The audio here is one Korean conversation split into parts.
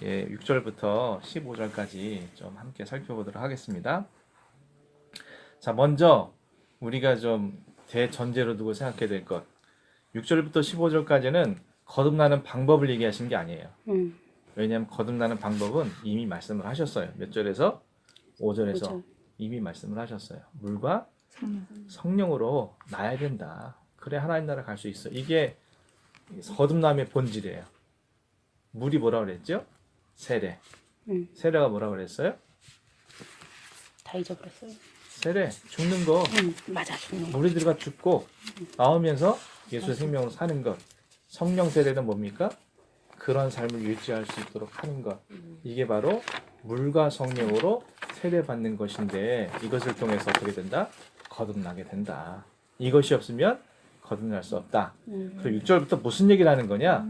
6절부터 15절까지 좀 함께 살펴보도록 하겠습니다. 자, 먼저 우리가 좀 대전제로 두고 생각해야 될 것. 6절부터 15절까지는 거듭나는 방법을 얘기하신 게 아니에요. 왜냐하면 거듭나는 방법은 이미 말씀을 하셨어요. 몇 절에서? 5절에서 5절. 이미 말씀을 하셨어요. 물과 성령으로 나야 된다. 그래 하나님 나라 갈 수 있어. 이게 거듭남의 본질이에요. 물이 뭐라 그랬죠? 세례. 세례가 뭐라 그랬어요? 다 잊어버렸어요. 세례, 죽는 거. 맞아, 죽는 거. 물이 들어가 죽고 나오면서 예수의 생명으로 사는 것. 성령 세례는 뭡니까? 그런 삶을 유지할 수 있도록 하는 것. 이게 바로 물과 성령으로 세례받는 것인데 이것을 통해서 어떻게 된다? 거듭나게 된다. 이것이 없으면 거듭날 수 없다. 그리고 6절부터 무슨 얘기를 하는 거냐?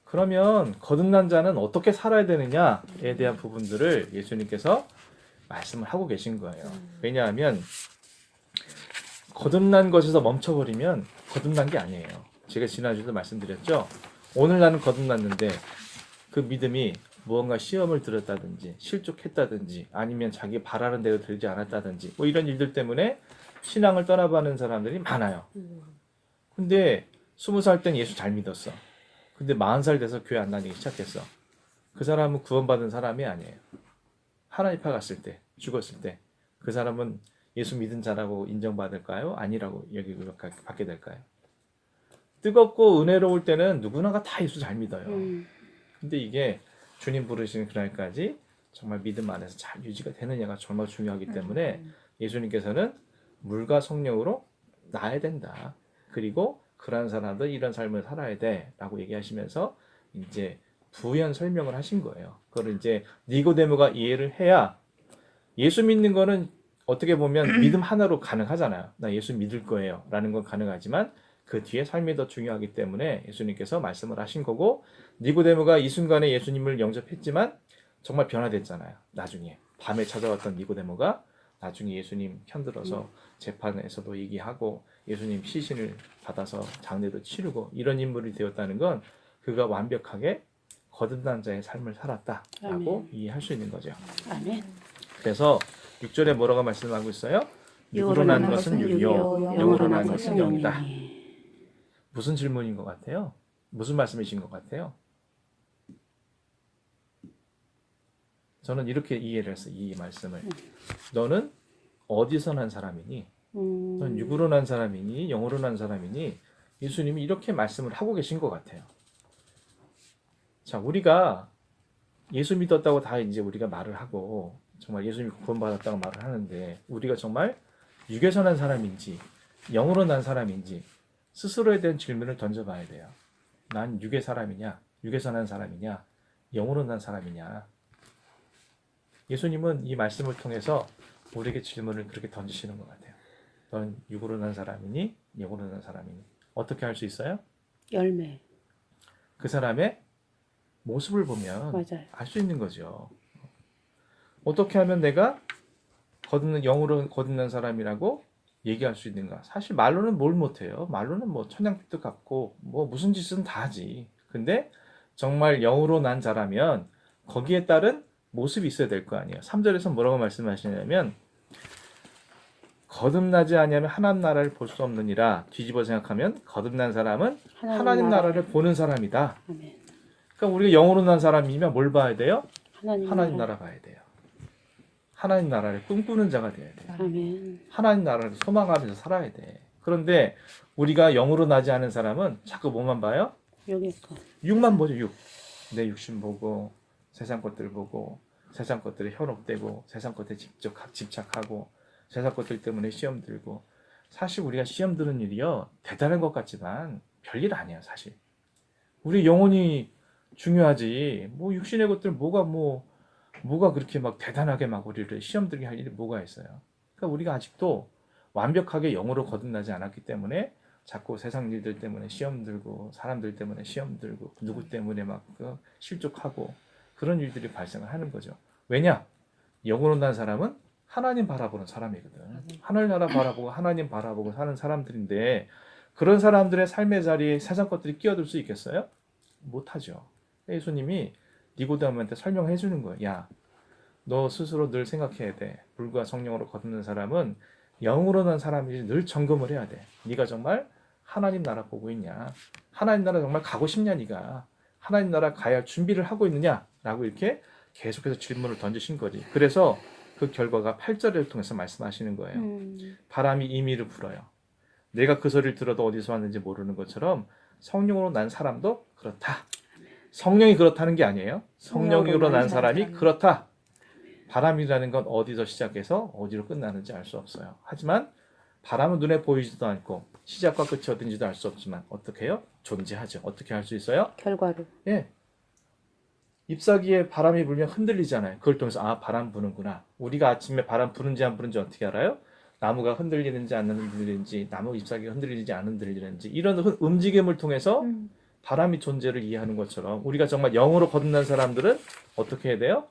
그러면 거듭난 자는 어떻게 살아야 되느냐에 대한 부분들을 예수님께서 말씀을 하고 계신 거예요. 왜냐하면 거듭난 것에서 멈춰버리면 거듭난 게 아니에요. 제가 지난주에도 말씀드렸죠. 오늘 나는 거듭났는데 그 믿음이 무언가 시험을 들었다든지 실족했다든지 아니면 자기 바라는 대로 되지 않았다든지 뭐 이런 일들 때문에 신앙을 떠나가는 사람들이 많아요. 근데 20살 땐 예수 잘 믿었어. 근데 40살 돼서 교회 안 다니기 시작했어. 그 사람은 구원받은 사람이 아니에요. 하나님 파 갔을 때, 죽었을 때 그 사람은 예수 믿은 자라고 인정받을까요? 아니라고 여기고 받게 될까요? 뜨겁고 은혜로울 때는 누구나가 다 예수 잘 믿어요. 근데 이게 주님 부르시는 그날까지 정말 믿음 안에서 잘 유지가 되느냐가 정말 중요하기 때문에 예수님께서는 물과 성령으로 나야 된다. 그리고 그러한 사람들 이런 삶을 살아야 돼라고 얘기하시면서 이제 부연 설명을 하신 거예요. 그걸 이제 니고데모가 이해를 해야 예수 믿는 거는 어떻게 보면 믿음 하나로 가능하잖아요. 나 예수 믿을 거예요 라는 건 가능하지만 그 뒤에 삶이 더 중요하기 때문에 예수님께서 말씀을 하신 거고 니고데모가 이 순간에 예수님을 영접했지만 정말 변화됐잖아요. 나중에 밤에 찾아왔던 니고데모가 나중에 예수님 편들어서 재판에서도 얘기하고 예수님 시신을 받아서 장례도 치르고 이런 인물이 되었다는 건 그가 완벽하게 거듭난 자의 삶을 살았다라고 이해할 수 있는 거죠. 아멘. 그래서 6절에 뭐라고 말씀하고 있어요? 육으로 난 것은 육이요 영으로 난 것은 영이다. 무슨 질문인 것 같아요? 무슨 말씀이신 것 같아요? 저는 이렇게 이해를 했어요. 이 말씀을. 너는 어디서 난 사람이니? 넌 육으로 난 사람이니? 영으로 난 사람이니? 예수님이 이렇게 말씀을 하고 계신 것 같아요. 자, 우리가 예수 믿었다고 다 이제 우리가 말을 하고 정말 예수님이 구원받았다고 말을 하는데 우리가 정말 육에서 난 사람인지 영으로 난 사람인지 스스로에 대한 질문을 던져봐야 돼요. 난 육의 사람이냐? 육에서 난 사람이냐? 영으로 난 사람이냐? 예수님은 이 말씀을 통해서 우리에게 질문을 그렇게 던지시는 것 같아요. 넌 육으로 난 사람이니? 영으로 난 사람이니? 어떻게 할 수 있어요? 열매. 그 사람의 모습을 보면 알 수 있는 거죠. 어떻게 하면 내가 영으로 거듭난 사람이라고 얘기할 수 있는가? 사실 말로는 뭘 못해요. 말로는 뭐 천냥빚도 갚고 뭐 무슨 짓은 다 하지. 근데 정말 영으로 난 자라면 거기에 따른 모습이 있어야 될 거 아니에요. 3절에서 뭐라고 말씀하시냐면 거듭나지 아니하면 하나님 나라를 볼 수 없느니라. 뒤집어 생각하면 거듭난 사람은 하나님 나라를 보는 사람이다. 아멘. 그러니까 우리가 영으로 난 사람이면 뭘 봐야 돼요? 하나님 나라 봐야 돼요. 하나님 나라를 꿈꾸는 자가 돼야 돼요. 아멘. 하나님 나라를 소망하면서 살아야 돼. 그런데 우리가 영으로 나지 않은 사람은 자꾸 뭐만 봐요? 육만 보죠. 내 육신 보고 세상 것들 보고 세상 것들에 현혹되고 세상 것에 집착하고 세상 것들 때문에 시험 들고 사실 우리가 시험 드는 일이요 대단한 것 같지만 별일 아니야 사실. 우리 영혼이 중요하지 뭐 육신의 것들 뭐가 그렇게 막 대단하게 막 우리를 시험 들게 할 일이 뭐가 있어요. 그러니까 우리가 아직도 완벽하게 영으로 거듭나지 않았기 때문에 자꾸 세상 일들 때문에 시험 들고 사람들 때문에 시험 들고 누구 때문에 막 실족하고 그런 일들이 발생을 하는 거죠. 왜냐? 영으로 난 사람은 하나님 바라보는 사람이거든. 하늘 나라 바라보고 하나님 바라보고 사는 사람들인데 그런 사람들의 삶의 자리에 세상 것들이 끼어들 수 있겠어요? 못하죠. 예수님이 니고데모한테 설명해 주는 거예요. 야, 너 스스로 늘 생각해야 돼. 불과 성령으로 거듭난 사람은 영으로 난 사람이지 늘 점검을 해야 돼. 네가 정말 하나님 나라 보고 있냐? 하나님 나라 정말 가고 싶냐 네가? 하나님 나라 가야 할 준비를 하고 있느냐? 라고 이렇게 계속해서 질문을 던지신 거지. 그래서 그 결과가 8절을 통해서 말씀하시는 거예요. 바람이 임의를 불어요. 내가 그 소리를 들어도 어디서 왔는지 모르는 것처럼 성령으로 난 사람도 그렇다. 성령이 그렇다는 게 아니에요. 성령으로 난 사람이 그렇다. 바람이라는 건 어디서 시작해서 어디로 끝나는지 알 수 없어요. 하지만 바람은 눈에 보이지도 않고 시작과 끝이 어딘지도 알 수 없지만 어떻게 해요? 존재하죠. 어떻게 할 수 있어요? 결과로. 예. 잎사귀에 바람이 불면 흔들리잖아요. 그걸 통해서 아, 바람 부는구나. 우리가 아침에 바람 부는지 안 부는지 어떻게 알아요? 나무가 흔들리는지 안 흔들리는지, 나무 잎사귀가 흔들리는지 안 흔들리는지 이런 움직임을 통해서 바람이 존재를 이해하는 것처럼 우리가 정말 영으로 거듭난 사람들은 어떻게 해야 돼요?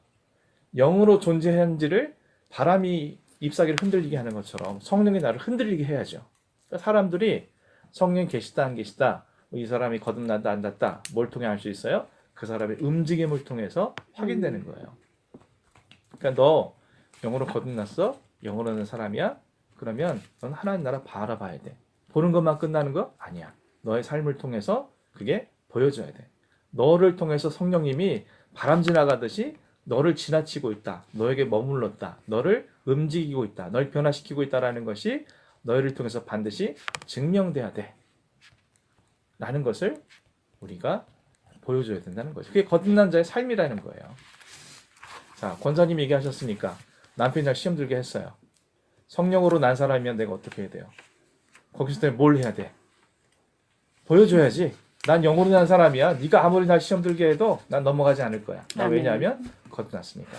영으로 존재하는지를 바람이 잎사귀를 흔들리게 하는 것처럼 성령이 나를 흔들리게 해야죠. 그러니까 사람들이 성령 계시다 안 계시다, 이 사람이 거듭난다 안 났다, 뭘 통해 알 수 있어요? 그 사람의 움직임을 통해서 확인되는 거예요. 그러니까 너 영으로 거듭났어? 영으로 는 사람이야? 그러면 넌 하나님 나라 바라봐야 돼. 보는 것만 끝나는 거 아니야. 너의 삶을 통해서 그게 보여줘야 돼. 너를 통해서 성령님이 바람 지나가듯이 너를 지나치고 있다. 너에게 머물렀다. 너를 움직이고 있다. 널 변화시키고 있다라는 것이 너희를 통해서 반드시 증명돼야 돼. 라는 것을 우리가 보여줘야 된다는 거죠. 그게 거듭난 자의 삶이라는 거예요. 자, 권사님 얘기하셨으니까 남편이랑 시험 들게 했어요. 성령으로 난 사람이면 내가 어떻게 해야 돼요? 거기서 뭘 해야 돼? 보여줘야지. 난 영으로 난 사람이야. 네가 아무리 날 시험 들게 해도 난 넘어가지 않을 거야. 왜냐하면 거듭났으니까.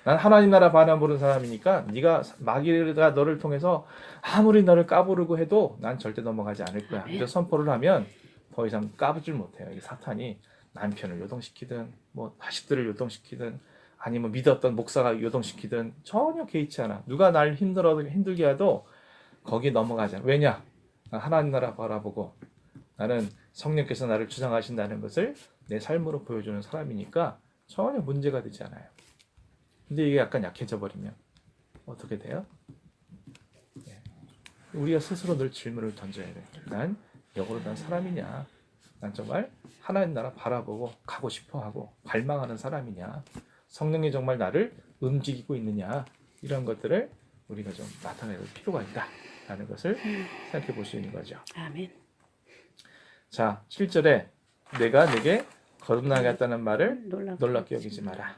난 하나님 나라 바람 부는 사람이니까 네가 마귀가 너를 통해서 아무리 너를 까부르고 해도 난 절대 넘어가지 않을 거야. 이런 선포를 하면 더 이상 까부질 못해요. 이 사탄이 남편을 요동시키든 뭐 자식들을 요동시키든 아니면 믿었던 목사가 요동시키든 전혀 개의치 않아. 누가 날 힘들게 해도 거기에 넘어가지 않아. 왜냐? 하나님 나라 바라보고 나는 성령께서 나를 주장하신다는 것을 내 삶으로 보여주는 사람이니까 전혀 문제가 되지 않아요. 근데 이게 약간 약해져 버리면 어떻게 돼요? 네. 우리가 스스로 늘 질문을 던져야 돼. 난 영으로 난 사람이냐? 난 정말 하나님 나라 바라보고 가고 싶어하고 갈망하는 사람이냐? 성령이 정말 나를 움직이고 있느냐? 이런 것들을 우리가 좀 나타낼 필요가 있다라는 것을 생각해 볼 수 있는 거죠. 아멘. 자, 7절에 내가 네게 거듭나게 했다는 말을 놀랍게 여기지 마라.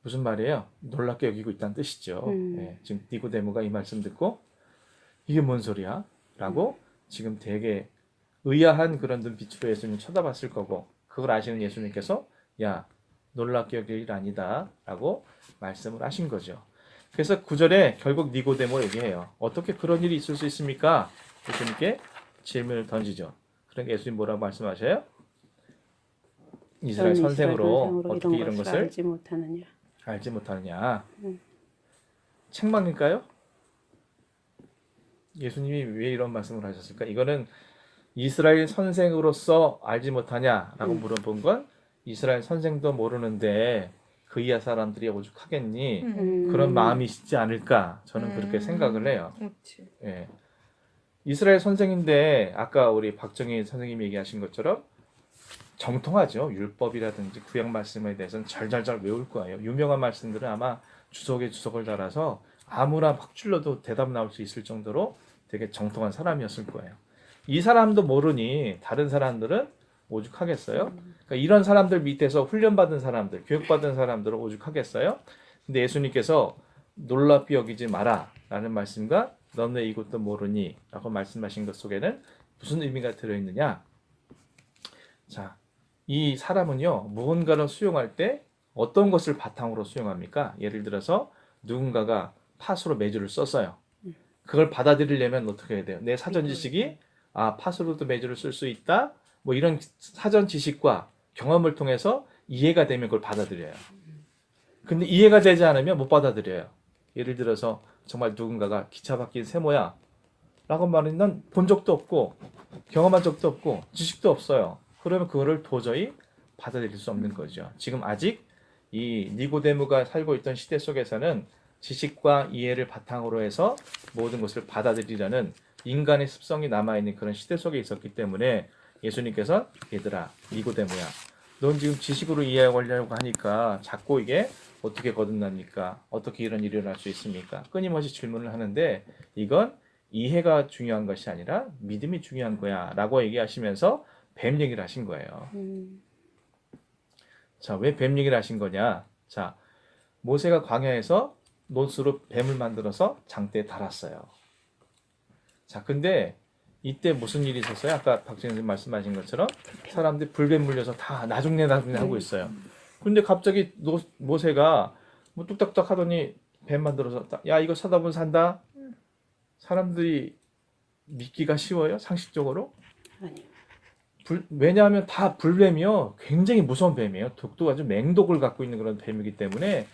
무슨 말이에요? 놀랍게 여기고 있다는 뜻이죠. 네, 지금 니고데모가 이 말씀 듣고 이게 뭔 소리야? 라고 지금 되게 의아한 그런 눈빛으로 예수님 쳐다봤을 거고 그걸 아시는 예수님께서 야, 놀랍게 여길 일 아니다 라고 말씀을 하신 거죠. 그래서 9절에 결국 니고데모 얘기해요. 어떻게 그런 일이 있을 수 있습니까? 예수님께 질문을 던지죠. 그러니까 예수님 뭐라고 말씀하셔요? 이스라엘 선생으로 어떻게 이런 것을 알지 못하느냐. 책망일까요? 예수님이 왜 이런 말씀을 하셨을까? 이거는 이스라엘 선생으로서 알지 못하냐라고 물어본 건 이스라엘 선생도 모르는데 그 이하 사람들이 오죽하겠니? 그런 마음이 있지 않을까? 저는 그렇게 생각을 해요. 예. 이스라엘 선생인데 아까 우리 박정희 선생님이 얘기하신 것처럼 정통하죠. 율법이라든지 구약 말씀에 대해서는 잘잘잘 외울 거예요. 유명한 말씀들은 아마 주석에 주석을 달아서 아무나 막 줄러도 대답 나올 수 있을 정도로 되게 정통한 사람이었을 거예요. 이 사람도 모르니 다른 사람들은 오죽하겠어요? 그러니까 이런 사람들 밑에서 훈련받은 사람들, 교육받은 사람들은 오죽하겠어요? 근데 예수님께서 놀랍게 여기지 마라 라는 말씀과 너는 이것도 모르니 라고 말씀하신 것 속에는 무슨 의미가 들어있느냐? 자, 이 사람은요 무언가를 수용할 때 어떤 것을 바탕으로 수용합니까? 예를 들어서 누군가가 팥으로 메주를 썼어요. 그걸 받아들이려면 어떻게 해야 돼요? 내 사전 지식이 팥으로도 메주를 쓸 수 있다? 뭐 이런 사전 지식과 경험을 통해서 이해가 되면 그걸 받아들여요. 근데 이해가 되지 않으면 못 받아들여요. 예를 들어서 정말 누군가가 기차 박힌 세모야 라고 말하면 난 본 적도 없고 경험한 적도 없고 지식도 없어요. 그러면 그거를 도저히 받아들일 수 없는 거죠. 지금 아직 이 니고데모가 살고 있던 시대 속에서는 지식과 이해를 바탕으로 해서 모든 것을 받아들이려는 인간의 습성이 남아있는 그런 시대 속에 있었기 때문에 예수님께서 얘들아 니고데모야 넌 지금 지식으로 이해하려고 하니까 자꾸 이게 어떻게 거듭납니까? 어떻게 이런 일이 일어날 수 있습니까? 끊임없이 질문을 하는데 이건 이해가 중요한 것이 아니라 믿음이 중요한 거야 라고 얘기하시면서 뱀 얘기를 하신 거예요. 자, 왜 뱀 얘기를 하신 거냐? 자, 모세가 광야에서 노스로 뱀을 만들어서 장대에 달았어요. 자, 근데 이때 무슨 일이 있었어요? 아까 박진영 선생님 말씀하신 것처럼 사람들이 불뱀 물려서 다 나중내 하고 있어요. 근데 갑자기 모세가 뭐 뚝딱뚝딱 하더니 뱀 만들어서 야 이거 사다 보면 산다. 사람들이 믿기가 쉬워요? 상식적으로? 아니요. 왜냐하면 다 불뱀이요. 굉장히 무서운 뱀이에요. 독도 아주 맹독을 갖고 있는 그런 뱀이기 때문에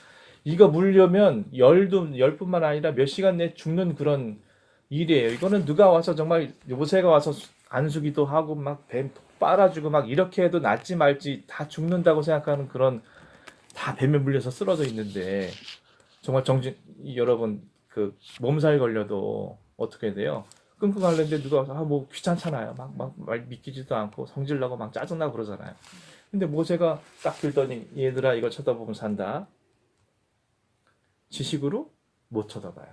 이거 물려면 열뿐만 아니라 몇 시간 내에 죽는 그런 일이에요. 이거는 누가 와서 정말 모세가 와서 안수기도 하고 막 뱀 빨아주고 막 이렇게 해도 낫지 말지 다 죽는다고 생각하는 그런 다 뱀에 물려서 쓰러져 있는데 정말 여러분 그 몸살 걸려도 어떻게 돼요? 끙끙 앓는데 누가 와서 뭐 귀찮잖아요. 막 믿기지도 않고 성질나고 막 짜증나고 그러잖아요. 근데 모세가 딱 들더니 얘들아 이거 쳐다보면 산다. 지식으로 못 쳐다봐요.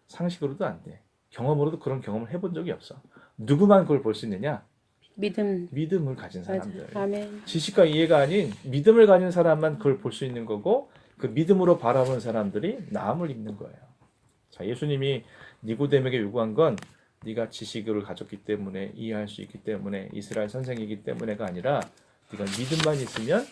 상식으로도 안 돼. 경험으로도 그런 경험을 해본 적이 없어. 누구만 그걸 볼 수 있느냐? 믿음을 가진 사람들. 아멘. 지식과 이해가 아닌 믿음을 가진 사람만 그걸 볼 수 있는 거고 그 믿음으로 바라보는 사람들이 나음을 입는 거예요. 자, 예수님이 니고데모에게 요구한 건 네가 지식을 가졌기 때문에 이해할 수 있기 때문에 이스라엘 선생이기 때문에가 아니라 네가 믿음만 있으면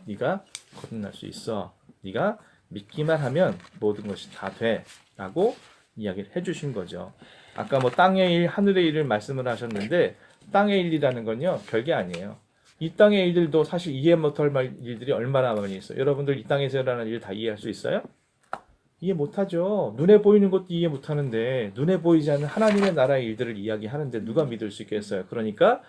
네가 거듭날 수 있어. 네가 믿기만 하면 모든 것이 다 돼. 라고 이야기를 해주신 거죠. 아까 뭐 땅의 일, 하늘의 일을 말씀을 하셨는데 땅의 일이라는 건요 별게 아니에요. 이 땅의 일들도 사실 이해 못할 일들이 얼마나 많이 있어요. 여러분들 이 땅에서 일어나는 일 다 이해할 수 있어요? 이해 못하죠. 눈에 보이는 것도 이해 못하는데 눈에 보이지 않는 하나님의 나라의 일들을 이야기하는데 누가 믿을 수 있겠어요. 그러니까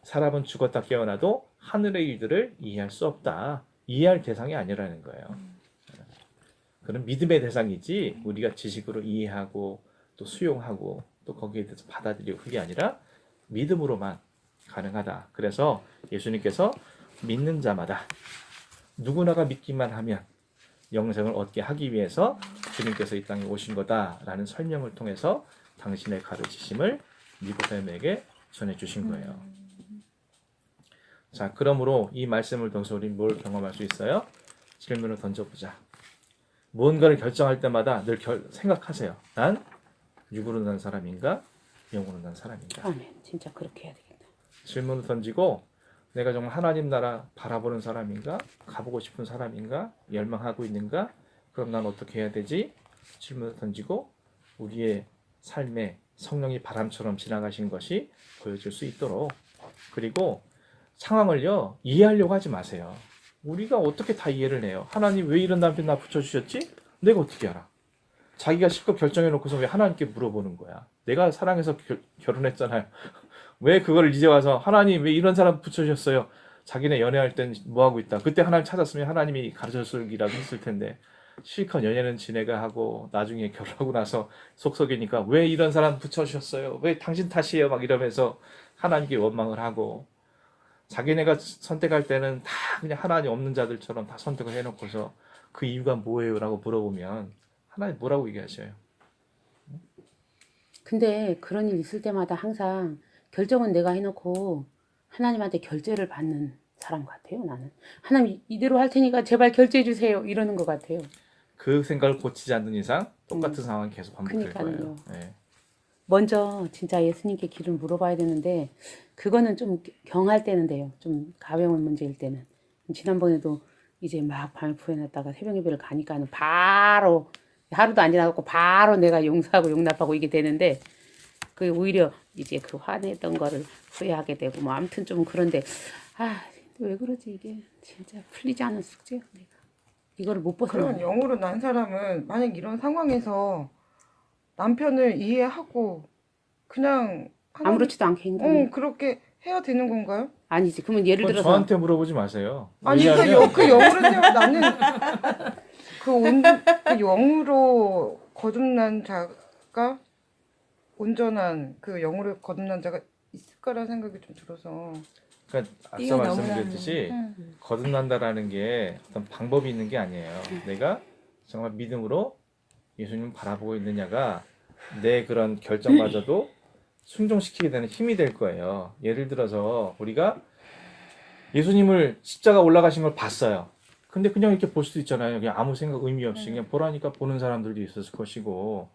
사람은 죽었다 깨어나도 하늘의 일들을 이해할 수 없다. 이해할 대상이 아니라는 거예요. 그런 믿음의 대상이지 우리가 지식으로 이해하고 또 수용하고 또 거기에 대해서 받아들이고 그게 아니라 믿음으로만 가능하다. 그래서 예수님께서 믿는 자마다 누구나가 믿기만 하면 영생을 얻게 하기 위해서 주님께서 이 땅에 오신 거다라는 설명을 통해서 당신의 가르치심을 니고데모에게 전해주신 거예요. 자, 그러므로 이 말씀을 통해서 우리 뭘 경험할 수 있어요? 질문을 던져보자. 무언가를 결정할 때마다 늘 생각하세요. 난 육으로 난 사람인가? 영으로 난 사람인가? 아멘. 진짜 그렇게 해야 되겠다. 질문을 던지고 내가 정말 하나님 나라 바라보는 사람인가? 가보고 싶은 사람인가? 열망하고 있는가? 그럼 난 어떻게 해야 되지? 질문을 던지고 우리의 삶에 성령이 바람처럼 지나가신 것이 보여질 수 있도록 그리고 상황을요 이해하려고 하지 마세요. 우리가 어떻게 다 이해를 해요? 하나님 왜 이런 남편 나 붙여주셨지? 내가 어떻게 알아? 자기가 실컷 결정해놓고서 왜 하나님께 물어보는 거야? 내가 사랑해서 결혼했잖아요. 왜 그걸 이제 와서 하나님 왜 이런 사람 붙여주셨어요? 자기네 연애할 땐 뭐하고 있다. 그때 하나님 찾았으면 하나님이 가르쳤으리라고 했을 텐데 실컷 연애는 지내가 하고 나중에 결혼하고 나서 속썩이니까 왜 이런 사람 붙여주셨어요? 왜 당신 탓이에요? 막 이러면서 하나님께 원망을 하고 자기네가 선택할 때는 다 그냥 하나님 없는 자들처럼 다 선택을 해놓고서 그 이유가 뭐예요? 라고 물어보면 하나님 뭐라고 얘기하셔요? 근데 그런 일 있을 때마다 항상 결정은 내가 해놓고 하나님한테 결제를 받는 사람 같아요. 나는 하나님 이대로 할 테니까 제발 결제해 주세요 이러는 것 같아요. 그 생각을 고치지 않는 이상 똑같은 상황이 계속 반복될 그러니까요. 거예요. 네. 먼저 진짜 예수님께 길을 물어봐야 되는데 그거는 좀 경할 때는 돼요. 좀 가벼운 문제일 때는. 지난번에도 이제 막 밤에 부해놨다가 새벽 예배를 가니까는 바로 하루도 안 지나고 바로 내가 용서하고 용납하고 이게 되는데 그 오히려 이제 그 화냈던 거를 후회하게 되고 뭐 아무튼 좀 그런데 왜 그러지 이게 진짜 풀리지 않은 숙제야 내가 이거를 못 벗어나. 그런 영으로 난 사람은 만약 이런 상황에서 남편을 이해하고 그냥 아무렇지도 않게 행동해. 그렇게 해야 되는 건가요? 아니지. 그러면 예를 그건 들어서 저한테 물어보지 마세요. 아니 왜냐하면 그 영으로 세워 나는 그 영으로 거듭난 자가 온전한 그 영으로 거듭난 자가 있을까라는 생각이 좀 들어서. 그러니까 앞서 뛰어넘으라는. 말씀드렸듯이 거듭난다라는 게 어떤 방법이 있는 게 아니에요. 내가 정말 믿음으로 예수님을 바라보고 있느냐가 내 그런 결정마저도 순종시키게 되는 힘이 될 거예요. 예를 들어서 우리가 예수님을 십자가 올라가신 걸 봤어요. 근데 그냥 이렇게 볼 수도 있잖아요. 그냥 아무 생각 의미 없이 그냥 보라니까 보는 사람들도 있었을 것이고.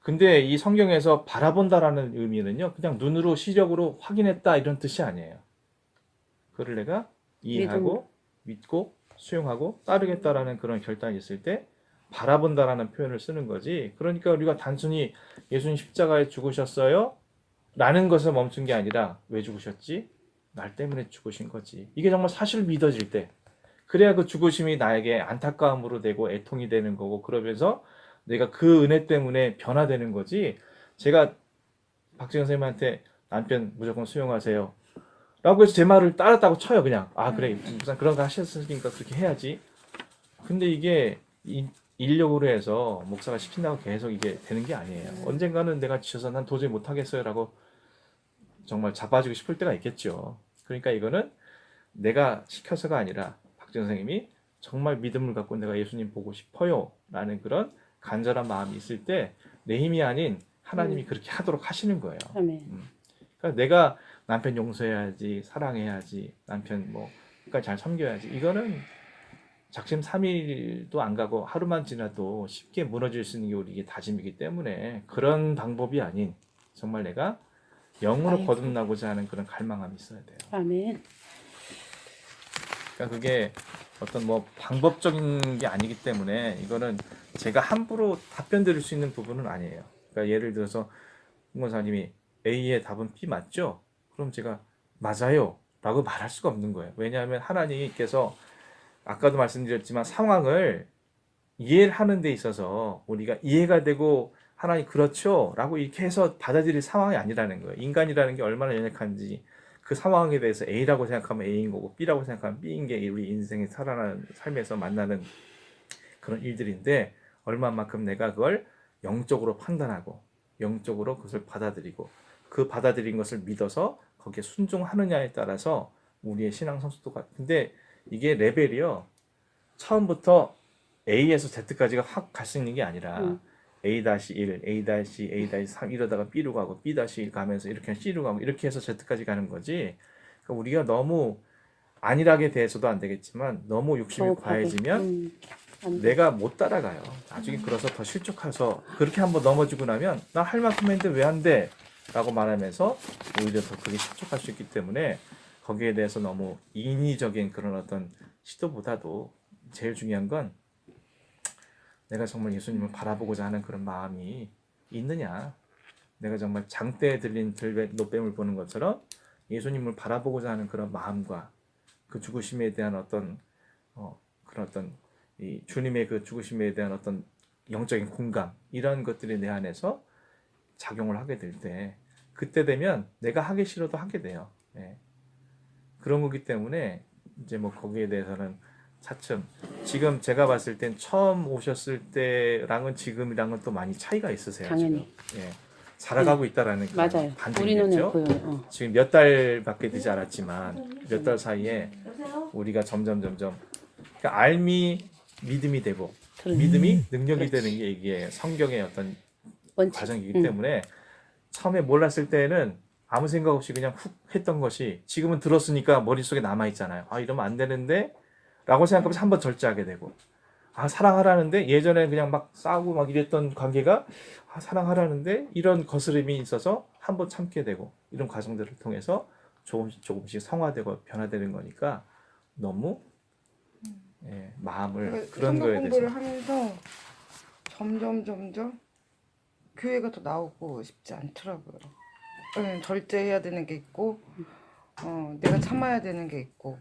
근데 이 성경에서 바라본다라는 의미는요, 그냥 눈으로 시력으로 확인했다 이런 뜻이 아니에요. 그걸 내가 이해하고 믿고 수용하고 따르겠다라는 그런 결단이 있을 때 바라본다라는 표현을 쓰는 거지. 그러니까 우리가 단순히 예수님 십자가에 죽으셨어요 라는 것에 멈춘 게 아니라 왜 죽으셨지? 날 때문에 죽으신 거지. 이게 정말 사실 믿어질 때 그래야 그 죽으심이 나에게 안타까움으로 되고 애통이 되는 거고, 그러면서 내가 그 은혜 때문에 변화되는 거지. 제가 박지현 선생님한테 남편 무조건 수용하세요 라고 해서 제 말을 따랐다고 쳐요. 그냥 아 그래 무슨 그런 거 하셨으니까 그렇게 해야지. 근데 이게 인력으로 해서 목사가 시킨다고 계속 이게 되는 게 아니에요. 언젠가는 내가 지쳐서 난 도저히 못하겠어요 라고 정말 자빠지고 싶을 때가 있겠죠. 그러니까 이거는 내가 시켜서가 아니라 박지현 선생님이 정말 믿음을 갖고 내가 예수님 보고 싶어요 라는 그런 간절한 마음이 있을 때 내 힘이 아닌 하나님이 그렇게 하도록 하시는 거예요. 아멘. 그러니까 내가 남편 용서해야지, 사랑해야지, 남편 뭐 그러니까 잘 섬겨야지, 이거는 작심삼일도 안 가고 하루만 지나도 쉽게 무너질 수 있는 게 우리의 다짐이기 때문에 그런 방법이 아닌 정말 내가 영으로 거듭나고자 하는 그런 갈망함이 있어야 돼요. 아멘. 그러니까 그게 어떤 뭐 방법적인 게 아니기 때문에 이거는 제가 함부로 답변 드릴 수 있는 부분은 아니에요. 그러니까 예를 들어서 홍권사님이 A의 답은 B 맞죠? 그럼 제가 맞아요 라고 말할 수가 없는 거예요. 왜냐하면 하나님께서 아까도 말씀드렸지만 상황을 이해를 하는 데 있어서 우리가 이해가 되고 하나님 그렇죠 라고 이렇게 해서 받아들일 상황이 아니라는 거예요. 인간이라는 게 얼마나 연약한지 그 상황에 대해서 A라고 생각하면 A인 거고 B라고 생각하면 B인 게 우리 인생에 살아가는 삶에서 만나는 그런 일들인데, 얼마만큼 내가 그걸 영적으로 판단하고 영적으로 그것을 받아들이고 그 받아들인 것을 믿어서 거기에 순종하느냐에 따라서 우리의 신앙 성숙도가. 근데 이게 레벨이요, 처음부터 A에서 Z까지가 확 갈 수 있는 게 아니라 A-1, A-A-3 이러다가 B로 가고 B-1 가면서 이렇게 C로 가고 이렇게 해서 Z까지 가는 거지. 그러니까 우리가 너무 안일하게 대해서도 안 되겠지만 너무 욕심이 조급하게. 과해지면 안 돼. 내가 못 따라가요. 나중에 그래서 더 실족해서 그렇게 한번 넘어지고 나면 나 할 만큼 했는데 왜 안 돼? 라고 말하면서 오히려 더 그게 실족할 수 있기 때문에 거기에 대해서 너무 인위적인 그런 어떤 시도보다도 제일 중요한 건 내가 정말 예수님을 바라보고자 하는 그런 마음이 있느냐. 내가 정말 장대에 들린 노뱀을 보는 것처럼 예수님을 바라보고자 하는 그런 마음과 그 죽으심에 대한 어떤 그런 어떤 이 주님의 그 죽으심에 대한 어떤 영적인 공감, 이런 것들이 내 안에서 작용을 하게 될 때, 그때 되면 내가 하기 싫어도 하게 돼요. 예. 그런 거기 때문에 이제 뭐 거기에 대해서는 차츰 지금 제가 봤을 땐 처음 오셨을 때랑은 지금이랑은 또 많이 차이가 있으세요. 당연히. 지금. 예. 살아가고 있다라는 그런 맞아요. 반증이겠죠. 우리 눈에 보여요. 지금 몇 달밖에 되지 않았지만 몇 달 사이에 우리가 점점 그러니까 알미 믿음이 되고 믿음이 능력이 되는 게 이게 성경의 어떤 원칙. 과정이기 때문에 처음에 몰랐을 때는 아무 생각 없이 그냥 훅 했던 것이 지금은 들었으니까 머릿속에 남아있잖아요. 아 이러면 안 되는데 라고 생각하면서 한번 절제하게 되고, 아 사랑하라는데 예전에 그냥 막 싸우고 막 이랬던 관계가 아 사랑하라는데 이런 거스름이 있어서 한번 참게 되고, 이런 과정들을 통해서 조금씩 성화되고 변화되는 거니까 너무 마음을 그런 성경 거에 공부를 대해서 하면서 점점 교회가 더 나오고 싶지 않더라고요. 절제해야 되는 게 있고 내가 참아야 되는 게 있고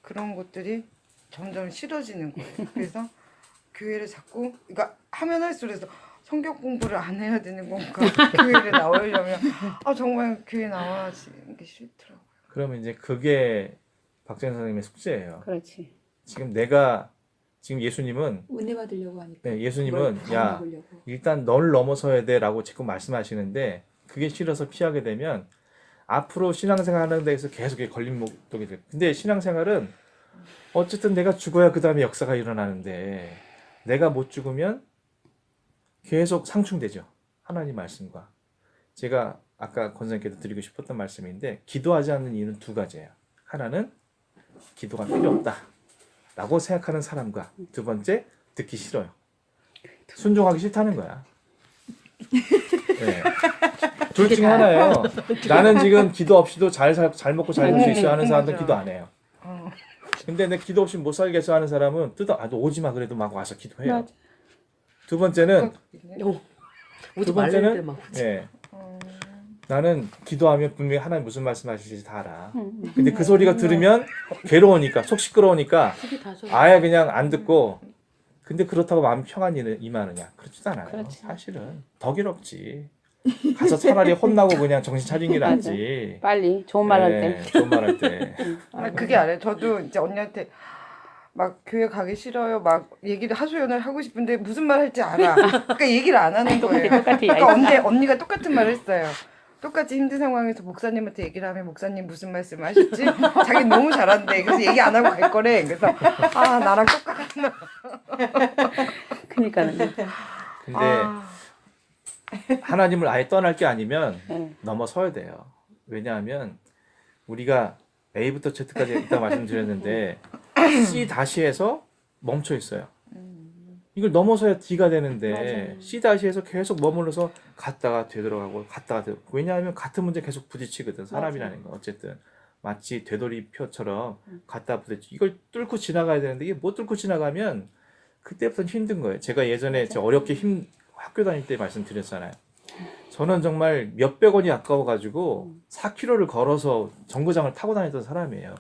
그런 것들이 점점 싫어지는 거예요. 그래서 교회를 자꾸 그러니까 하면 할수록 해서 성경 공부를 안 해야 되는 건가? 교회를 나오려면 정말 교회 나와지는 게 싫더라고요. 그러면 이제 그게 박정현 선생님의 숙제예요. 그렇지. 지금 예수님은 은혜 받으려고 하니까. 네, 예수님은 그걸 야 받아보려고. 일단 널 넘어서야 돼라고 지금 말씀하시는데 그게 싫어서 피하게 되면 앞으로 신앙생활 하는 데에서 계속 걸림목독이 돼. 근데 신앙생활은 어쨌든 내가 죽어야 그 다음에 역사가 일어나는데 내가 못 죽으면 계속 상충되죠. 하나님 말씀과. 제가 아까 권사님께도 드리고 싶었던 말씀인데 기도하지 않는 이유는 두 가지예요. 하나는 기도가 필요 없다 라고 생각하는 사람과 두 번째 듣기 싫어요. 순종하기 싫다는 거야. 네. 둘 중에 하나예요. 나는 지금 기도 없이도 잘 먹고 잘 살 수 있어야 하는 사람도 기도 안 해요. 근데 내 기도 없이 못 살겠어 하는 사람은 너 오지 마 그래도 막 와서 기도해요. 맞아. 두 번째는 오지 말라는 데만 예. 나는 기도하면 분명히 하나님 무슨 말씀하실지 다 알아. 근데 그 소리가 들으면 괴로우니까 속 시끄러우니까 속이 다져. 아예 그냥 안 듣고 근데 그렇다고 마음 평안히 임하느냐? 그렇지도 않아요. 그렇지. 사실은 더 괴롭지. 가서 차라리 혼나고 그냥 정신 차리는 게 낫지. 빨리 좋은 말 할 때. 좋은 말 할 때. 그게 알아요. 저도 이제 언니한테 막 교회 가기 싫어요. 막 얘기를 하소연을 하고 싶은데 무슨 말 할지 알아. 그러니까 얘기를 안 하는 거예요. 똑같아. 그러니까 언니가 똑같은 말을 했어요. 똑같이 힘든 상황에서 목사님한테 얘기를 하면 목사님 무슨 말씀 하실지 자기 너무 잘한대. 그래서 얘기 안 하고 갈 거래. 그래서 나랑 똑같구나. 그러니까는. 근데 하나님을 아예 떠날 게 아니면 네. 넘어서야 돼요. 왜냐하면 우리가 A부터 Z까지 이따 말씀드렸는데 C-에서 멈춰 있어요. 이걸 넘어서야 D가 되는데 맞아요. C-에서 계속 머물러서 갔다가 되돌아가고 갔다가 되돌아가고. 왜냐하면 같은 문제 계속 부딪히거든. 사람이라는 건 어쨌든 마치 되돌이표처럼 갔다 부딪히. 이걸 뚫고 지나가야 되는데 이게 못 뚫고 지나가면 그때부터는 힘든 거예요. 제가 예전에 어렵게 학교 다닐 때 말씀드렸잖아요. 저는 정말 몇백 원이 아까워가지고 4km를 걸어서 정거장을 타고 다녔던 사람이에요.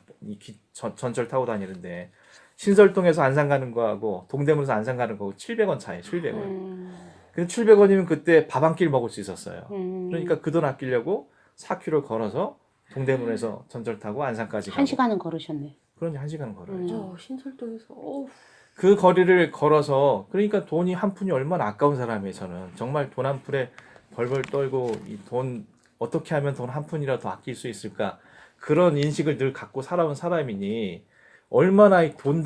전철 타고 다니는데 신설동에서 안산 가는 거하고 동대문에서 안산 가는 거하고 700원 차이에요. 700원. 근데 700원이면 그때 밥 한 끼 먹을 수 있었어요. 그러니까 그 돈 아끼려고 4km 걸어서 동대문에서 전철 타고 안산까지 가고. 1시간은 걸으셨네. 그러니 1시간 걸어야죠. 신설동에서 그 거리를 걸어서 그러니까 돈이 한 푼이 얼마나 아까운 사람이에요. 저는 정말 돈 한 푼에 벌벌 떨고 이 돈 어떻게 하면 돈 한 푼이라도 아낄 수 있을까 그런 인식을 늘 갖고 살아온 사람이니 얼마나 돈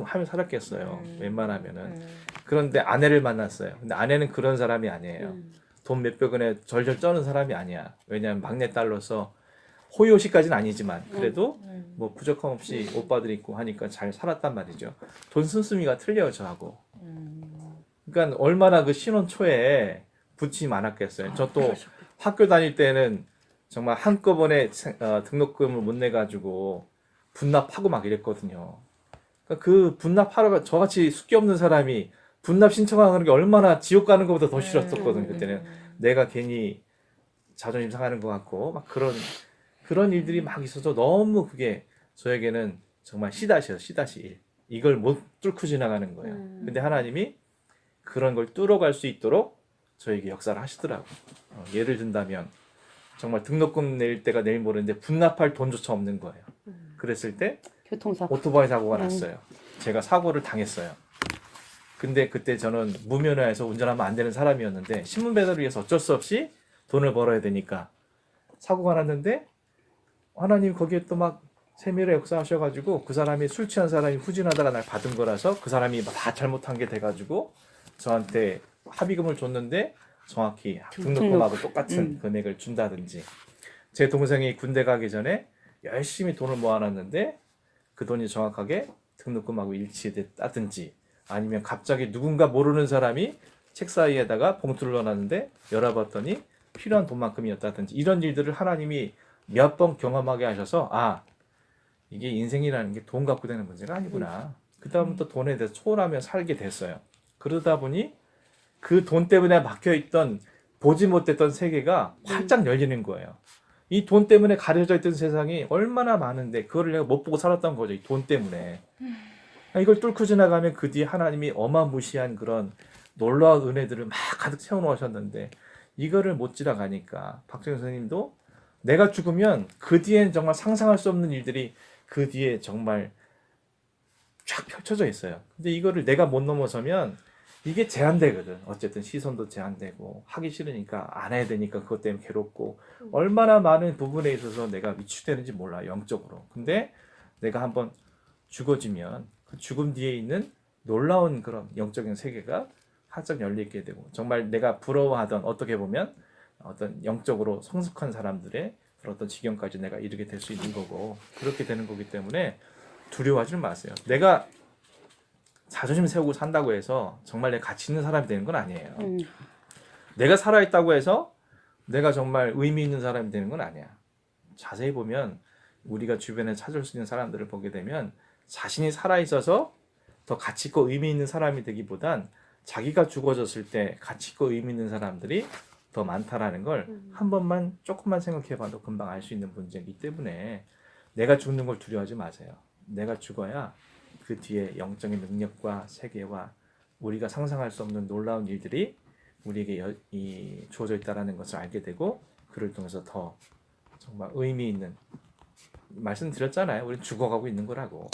하며 살았겠어요. 웬만하면은. 그런데 아내를 만났어요. 근데 아내는 그런 사람이 아니에요. 돈 몇백 원에 절절 쩌는 사람이 아니야. 왜냐하면 막내딸로서 호요시까지는 아니지만 그래도 뭐 부족함 없이 오빠들 있고 하니까 잘 살았단 말이죠. 돈 씀씀이가 틀려요 저하고. 그러니까 얼마나 그 신혼 초에 붓이 많았겠어요. 저 또 학교 다닐 때는 정말 한꺼번에 등록금을 못 내가지고 분납하고 막 이랬거든요. 그러니까 그 분납하러 저같이 숙기 없는 사람이 분납 신청하는 게 얼마나 지옥 가는 것보다 더 싫었었거든요. 그때는 내가 괜히 자존심 상하는 것 같고 막 그런 일들이 막 있어서 너무 그게 저에게는 정말 C-예요. C-1. 이걸 못 뚫고 지나가는 거예요. 근데 하나님이 그런 걸 뚫어갈 수 있도록 저에게 역사를 하시더라고요. 예를 든다면 정말 등록금 낼 때가 내일 모르는데 분납할 돈조차 없는 거예요. 그랬을 때 교통사고. 오토바이 사고가 났어요. 제가 사고를 당했어요. 근데 그때 저는 무면허에서 운전하면 안 되는 사람이었는데 신문 배달을 위해서 어쩔 수 없이 돈을 벌어야 되니까 사고가 났는데 하나님 거기에 또 막 세밀하게 역사하셔가지고 그 사람이 술 취한 사람이 후진하다가 날 받은 거라서 그 사람이 다 잘못한 게 돼가지고 저한테 합의금을 줬는데 정확히 등록금하고 똑같은 금액을 준다든지 제 동생이 군대 가기 전에 열심히 돈을 모아놨는데 그 돈이 정확하게 등록금하고 일치됐다든지 아니면 갑자기 누군가 모르는 사람이 책 사이에다가 봉투를 넣어놨는데 열어봤더니 필요한 돈만큼이었다든지 이런 일들을 하나님이 몇 번 경험하게 하셔서 이게 인생이라는 게 돈 갖고 되는 문제가 아니구나. 그 다음부터 돈에 대해서 초월하며 살게 됐어요. 그러다 보니 그 돈 때문에 막혀있던 보지 못했던 세계가 활짝 열리는 거예요. 이 돈 때문에 가려져 있던 세상이 얼마나 많은데 그거를 내가 못 보고 살았던 거죠. 이 돈 때문에. 이걸 뚫고 지나가면 그 뒤에 하나님이 어마무시한 그런 놀라운 은혜들을 막 가득 채워놓으셨는데 이거를 못 지나가니까 박정희 선생님도 내가 죽으면 그 뒤엔 정말 상상할 수 없는 일들이 그 뒤에 정말 쫙 펼쳐져 있어요. 근데 이거를 내가 못 넘어서면 이게 제한되거든. 어쨌든 시선도 제한되고 하기 싫으니까 안 해야 되니까 그것 때문에 괴롭고 얼마나 많은 부분에 있어서 내가 위축되는지 몰라 영적으로. 근데 내가 한번 죽어지면 그 죽음 뒤에 있는 놀라운 그런 영적인 세계가 활짝 열리게 되고 정말 내가 부러워하던 어떻게 보면 어떤 영적으로 성숙한 사람들의 그런 어떤 지경까지 내가 이르게 될 수 있는 거고 그렇게 되는 거기 때문에 두려워하지 마세요. 내가 자존심 세우고 산다고 해서 정말 내 가치 있는 사람이 되는 건 아니에요. 내가 살아있다고 해서 내가 정말 의미 있는 사람이 되는 건 아니야. 자세히 보면 우리가 주변에 찾을 수 있는 사람들을 보게 되면 자신이 살아있어서 더 가치 있고 의미 있는 사람이 되기보단 자기가 죽어졌을 때 가치 있고 의미 있는 사람들이 더 많다라는 걸 한 번만 조금만 생각해봐도 금방 알 수 있는 문제이기 때문에 내가 죽는 걸 두려워하지 마세요. 내가 죽어야 그 뒤에 영적인 능력과 세계와 우리가 상상할 수 없는 놀라운 일들이 우리에게 주어져 있다는 것을 알게 되고 그를 통해서 더 정말 의미 있는 말씀드렸잖아요. 우리 죽어가고 있는 거라고.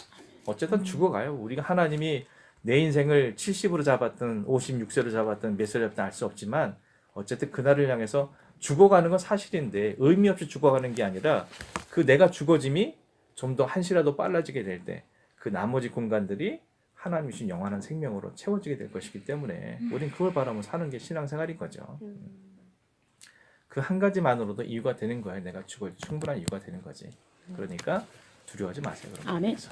어쨌든 죽어가요. 우리가 하나님이 내 인생을 70으로 잡았든 56세로 잡았든 몇 세로 잡든 알 수 없지만 어쨌든 그날을 향해서 죽어가는 건 사실인데 의미 없이 죽어가는 게 아니라 그 내가 죽어짐이 좀 더 한시라도 빨라지게 될 때 그 나머지 공간들이 하나님이 주신 영원한 생명으로 채워지게 될 것이기 때문에 우린 그걸 바라며 사는 게 신앙생활인 거죠. 그 한 가지만으로도 이유가 되는 거예요. 내가 죽을 충분한 이유가 되는 거지. 그러니까 두려워하지 마세요. 아멘. 그래서.